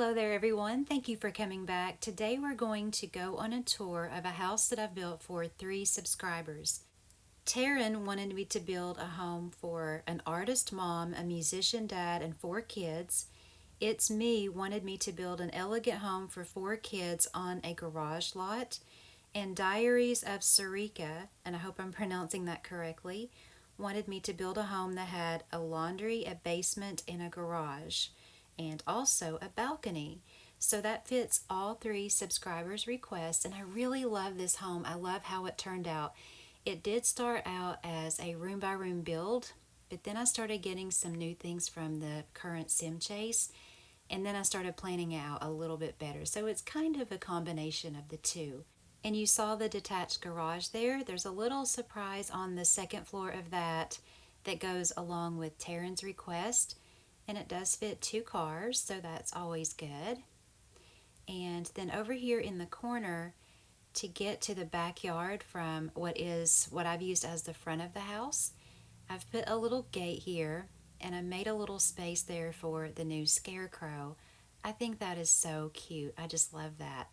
Hello there, everyone. Thank you for coming back. Today we're going to go on a tour of a house that I've built for 3 subscribers. Taryn wanted me to build a home for an artist mom, a musician dad, and 4 kids. It's Me wanted me to build an elegant home for 4 kids on a garage lot. And Diaries of Sarika, and I hope I'm pronouncing that correctly, wanted me to build a home that had a laundry, a basement, and a garage, and also a balcony. So that fits all 3 subscribers' requests, and I really love this home. I love how it turned out. It did start out as a room by room build, but then I started getting some new things from the current sim chase, and then I started planning it out a little bit better. So it's kind of a combination of the two. And you saw the detached garage there. There's a little surprise on the second floor of that that goes along with Taryn's request. And it does fit 2 cars, so that's always good. And then over here in the corner, to get to the backyard from what I've used as the front of the house, I've put a little gate here and I made a little space there for the new scarecrow. I think that is so cute. I just love that.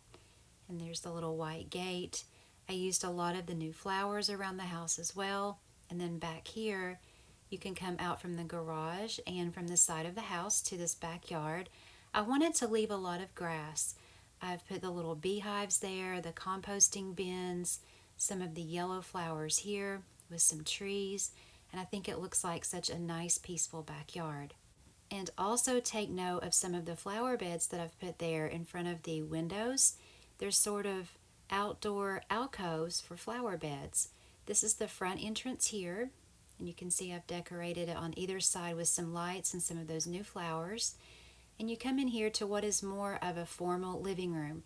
And there's the little white gate. I used a lot of the new flowers around the house as well. And then back here, you can come out from the garage and from the side of the house to this backyard. I wanted to leave a lot of grass. I've put the little beehives there, the composting bins, some of the yellow flowers here with some trees, and I think it looks like such a nice, peaceful backyard. And also take note of some of the flower beds that I've put there in front of the windows. There's sort of outdoor alcoves for flower beds. This is the front entrance here, and you can see I've decorated it on either side with some lights and some of those new flowers. And you come in here to what is more of a formal living room.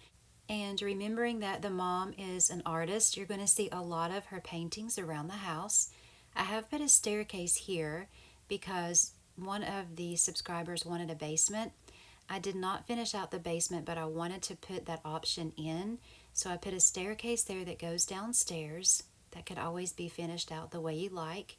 And remembering that the mom is an artist, you're going to see a lot of her paintings around the house. I have put a staircase here because one of the subscribers wanted a basement. I did not finish out the basement, but I wanted to put that option in. So I put a staircase there that goes downstairs. That could always be finished out the way you like.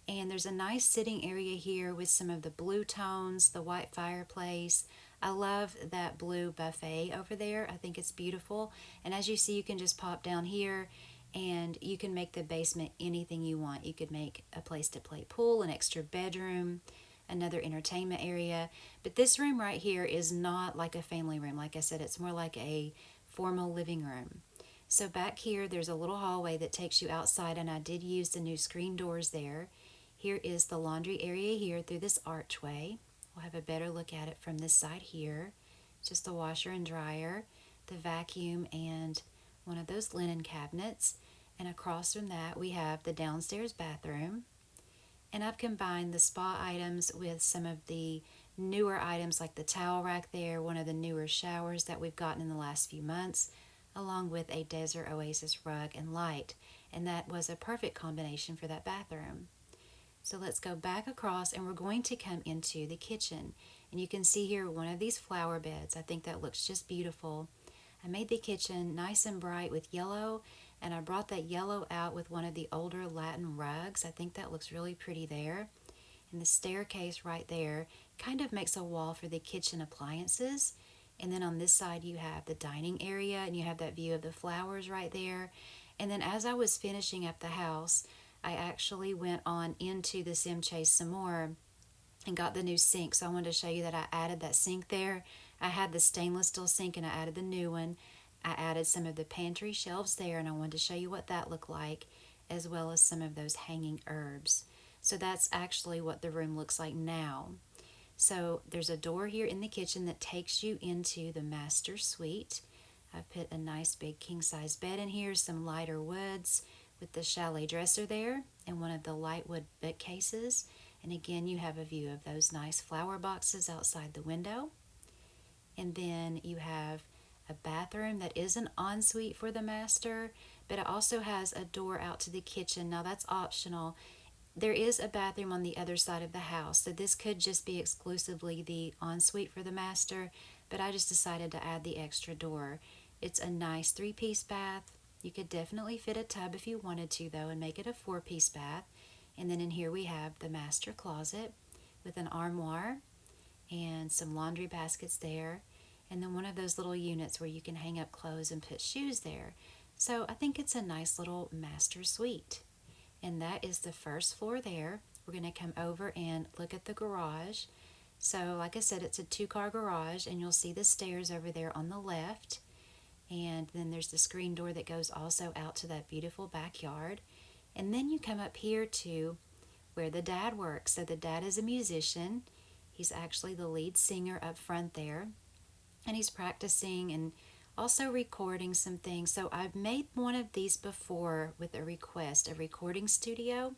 And there's a nice sitting area here with some of the blue tones, the white fireplace. I love that blue buffet over there. I think it's beautiful. And as you see, you can just pop down here and you can make the basement anything you want. You could make a place to play pool, an extra bedroom, another entertainment area. But this room right here is not like a family room. Like I said, it's more like a formal living room. So back here, there's a little hallway that takes you outside, and I did use the new screen doors there. Here is the laundry area here through this archway. We'll have a better look at it from this side here. Just the washer and dryer, the vacuum, and one of those linen cabinets. And across from that, we have the downstairs bathroom. And I've combined the spa items with some of the newer items like the towel rack there, one of the newer showers that we've gotten in the last few months, along with a desert oasis rug and light. And that was a perfect combination for that bathroom. So let's go back across and we're going to come into the kitchen. And you can see here one of these flower beds. I think that looks just beautiful. I made the kitchen nice and bright with yellow, and I brought that yellow out with one of the older Latin rugs. I think that looks really pretty there. And the staircase right there kind of makes a wall for the kitchen appliances. And then on this side you have the dining area, and you have that view of the flowers right there. And then as I was finishing up the house, I actually went on into the sim chase some more and got the new sink. So I wanted to show you that I added that sink there. I had the stainless steel sink and I added the new one. I added some of the pantry shelves there, and I wanted to show you what that looked like, as well as some of those hanging herbs. So that's actually what the room looks like now. So there's a door here in the kitchen that takes you into the master suite. I put a nice big king size bed in here, some lighter woods with the chalet dresser there, and one of the light wood bookcases. And again, you have a view of those nice flower boxes outside the window. And then you have a bathroom that is an ensuite for the master, but it also has a door out to the kitchen. Now that's optional. There is a bathroom on the other side of the house, so this could just be exclusively the ensuite for the master, but I just decided to add the extra door. It's a nice 3-piece bath. You could definitely fit a tub if you wanted to, though, and make it a 4-piece bath. And then in here we have the master closet with an armoire and some laundry baskets there. and then one of those little units where you can hang up clothes and put shoes there. So I think it's a nice little master suite. And that is the first floor there. We're going to come over and look at the garage. So like I said, it's a 2-car garage, and you'll see the stairs over there on the left. And then there's the screen door that goes also out to that beautiful backyard. And then you come up here to where the dad works. So the dad is a musician. He's actually the lead singer up front there. And he's practicing and also recording some things. So I've made one of these before with a request, a recording studio.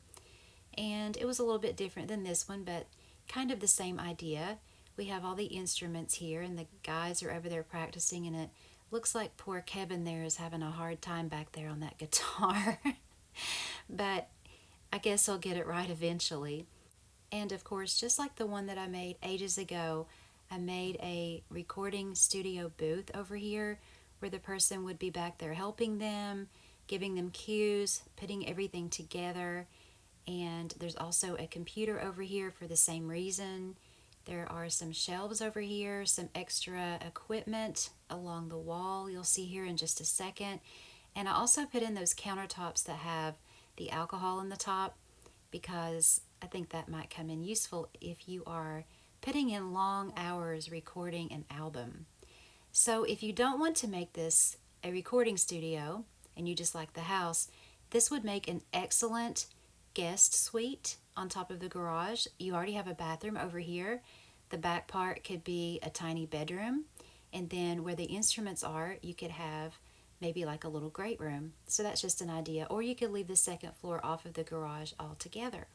And it was a little bit different than this one, but kind of the same idea. We have all the instruments here, and the guys are over there practicing, and it looks like poor Kevin there is having a hard time back there on that guitar. But I guess he'll get it right eventually. And of course, just like the one that I made ages ago, I made a recording studio booth over here where the person would be back there helping them, giving them cues, putting everything together. And there's also a computer over here for the same reason. There are some shelves over here, some extra equipment along the wall you'll see here in just a second. And I also put in those countertops that have the alcohol in the top, because I think that might come in useful if you are putting in long hours recording an album. So if you don't want to make this a recording studio and you just like the house, this would make an excellent guest suite on top of the garage. You already have a bathroom over here. The back part could be a tiny bedroom, and then where the instruments are, you could have maybe like a little great room. So that's just an idea. Or you could leave the second floor off of the garage altogether.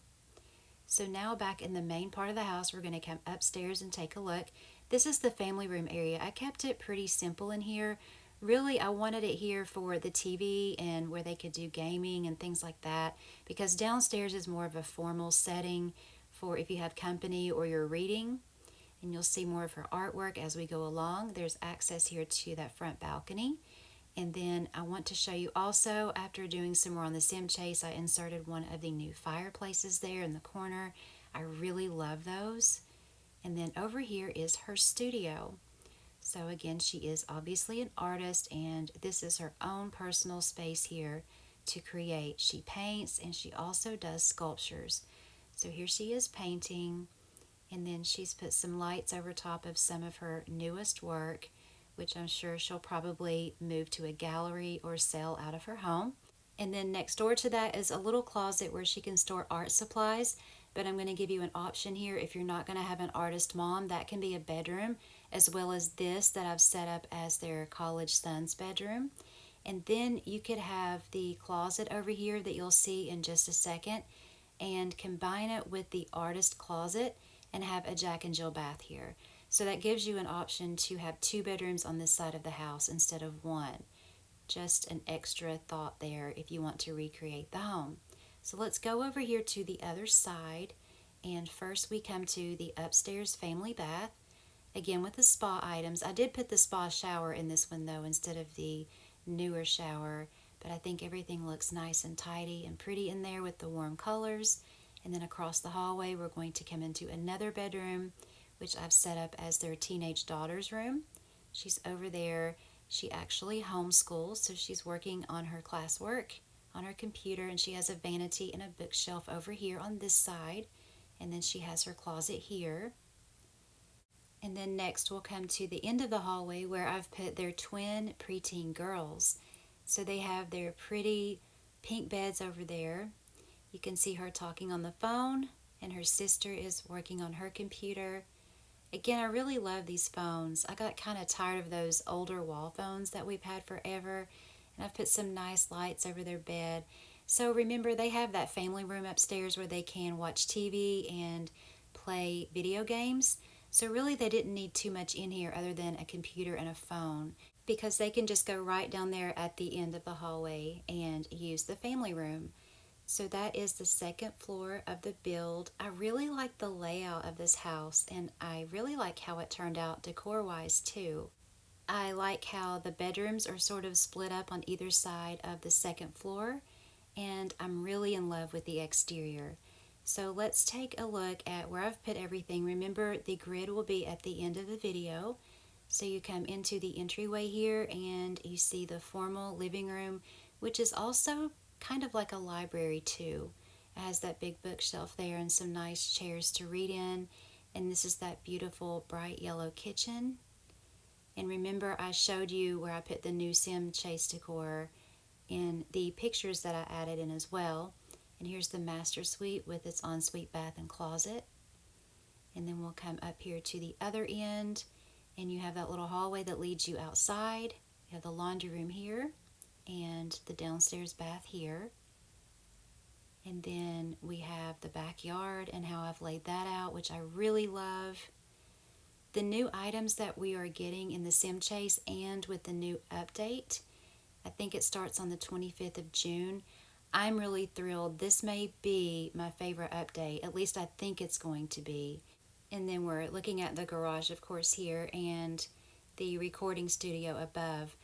So now back in the main part of the house, we're going to come upstairs and take a look. This is the family room area. I kept it pretty simple in here. Really, I wanted it here for the TV and where they could do gaming and things like that, because downstairs is more of a formal setting for if you have company or you're reading. And you'll see more of her artwork as we go along. There's access here to that front balcony. And then I want to show you also, after doing some more on the sim chase, I inserted one of the new fireplaces there in the corner. I really love those. And then over here is her studio. So again, she is obviously an artist, and this is her own personal space here to create. She paints, and she also does sculptures. So here she is painting, and then she's put some lights over top of some of her newest work, which I'm sure she'll probably move to a gallery or sell out of her home. And then next door to that is a little closet where she can store art supplies, but I'm going to give you an option here. If you're not going to have an artist mom, that can be a bedroom, as well as this that I've set up as their college son's bedroom. And then you could have the closet over here that you'll see in just a second, and combine it with the artist closet and have a Jack and Jill bath here. So that gives you an option to have 2 bedrooms on this side of the house instead of 1. Just an extra thought there if you want to recreate the home. So let's go over here to the other side, and first we come to the upstairs family bath, again with the spa items. I did put the spa shower in this one though instead of the newer shower, but I think everything looks nice and tidy and pretty in there with the warm colors. And then across the hallway we're going to come into another bedroom, which I've set up as their teenage daughter's room. She's over there. She actually homeschools, so she's working on her classwork on her computer, and she has a vanity and a bookshelf over here on this side, and then she has her closet here. And then next we'll come to the end of the hallway where I've put their twin preteen girls. So they have their pretty pink beds over there. You can see her talking on the phone, and her sister is working on her computer. Again, I really love these phones. I got kind of tired of those older wall phones that we've had forever, and I've put some nice lights over their bed. So remember, they have that family room upstairs where they can watch TV and play video games. So really they didn't need too much in here other than a computer and a phone, because they can just go right down there at the end of the hallway and use the family room. So that is the second floor of the build. I really like the layout of this house, and I really like how it turned out decor-wise too. I like how the bedrooms are sort of split up on either side of the second floor, and I'm really in love with the exterior. So let's take a look at where I've put everything. Remember, the grid will be at the end of the video. So you come into the entryway here and you see the formal living room, which is also kind of like a library too. It has that big bookshelf there and some nice chairs to read in. And this is that beautiful bright yellow kitchen. And remember, I showed you where I put the new Sim Chase decor in the pictures that I added in as well. And here's the master suite with its ensuite bath and closet. And then we'll come up here to the other end, and you have that little hallway that leads you outside. You have the laundry room here and the downstairs bath here. And then we have the backyard and how I've laid that out, which I really love. The new items that we are getting in the Sim Chase and with the new update, I think it starts on the 25th of June. I'm really thrilled. This may be my favorite update. At least I think it's going to be. And then we're looking at the garage, of course, here and the recording studio above.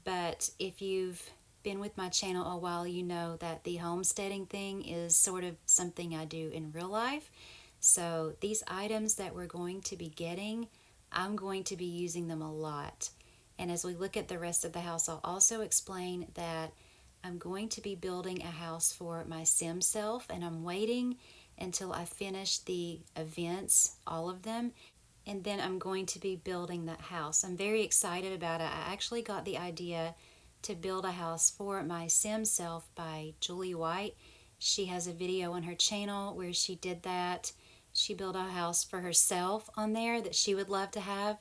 But if you've been with my channel a while, you know that the homesteading thing is sort of something I do in real life. So these items that we're going to be getting, I'm going to be using them a lot. And as we look at the rest of the house, I'll also explain that I'm going to be building a house for my sim self, and I'm waiting until I finish the events, all of them, and then I'm going to be building that house. I'm very excited about it. I actually got the idea to build a house for my sim self by Julie White. She has a video on her channel where she did that. She built a house for herself on there that she would love to have,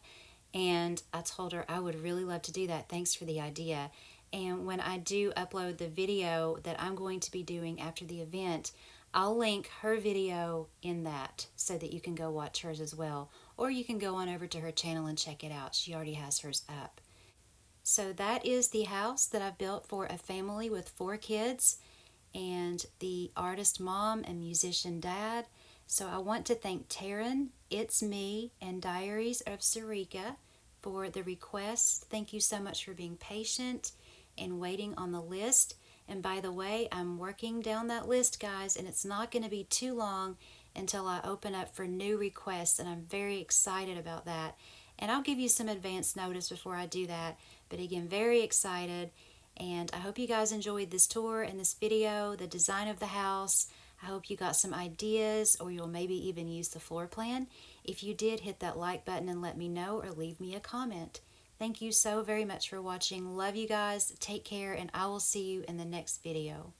and I told her I would really love to do that. Thanks for the idea. And when I do upload the video that I'm going to be doing after the event, I'll link her video in that so that you can go watch hers as well. Or you can go on over to her channel and check it out. She already has hers up. So that is the house that I've built for a family with 4 kids and the artist mom and musician dad. So I want to thank Taryn, It's Me, and Diaries of Sarika for the requests. Thank you so much for being patient and waiting on the list. And by the way, I'm working down that list, guys, and it's not going to be too long until I open up for new requests, and I'm very excited about that. And I'll give you some advance notice before I do that. But again, very excited. And I hope you guys enjoyed this tour and this video, the design of the house. I hope you got some ideas, or you'll maybe even use the floor plan. If you did, hit that like button and let me know, or leave me a comment. Thank you so very much for watching. Love you guys. Take care, and I will see you in the next video.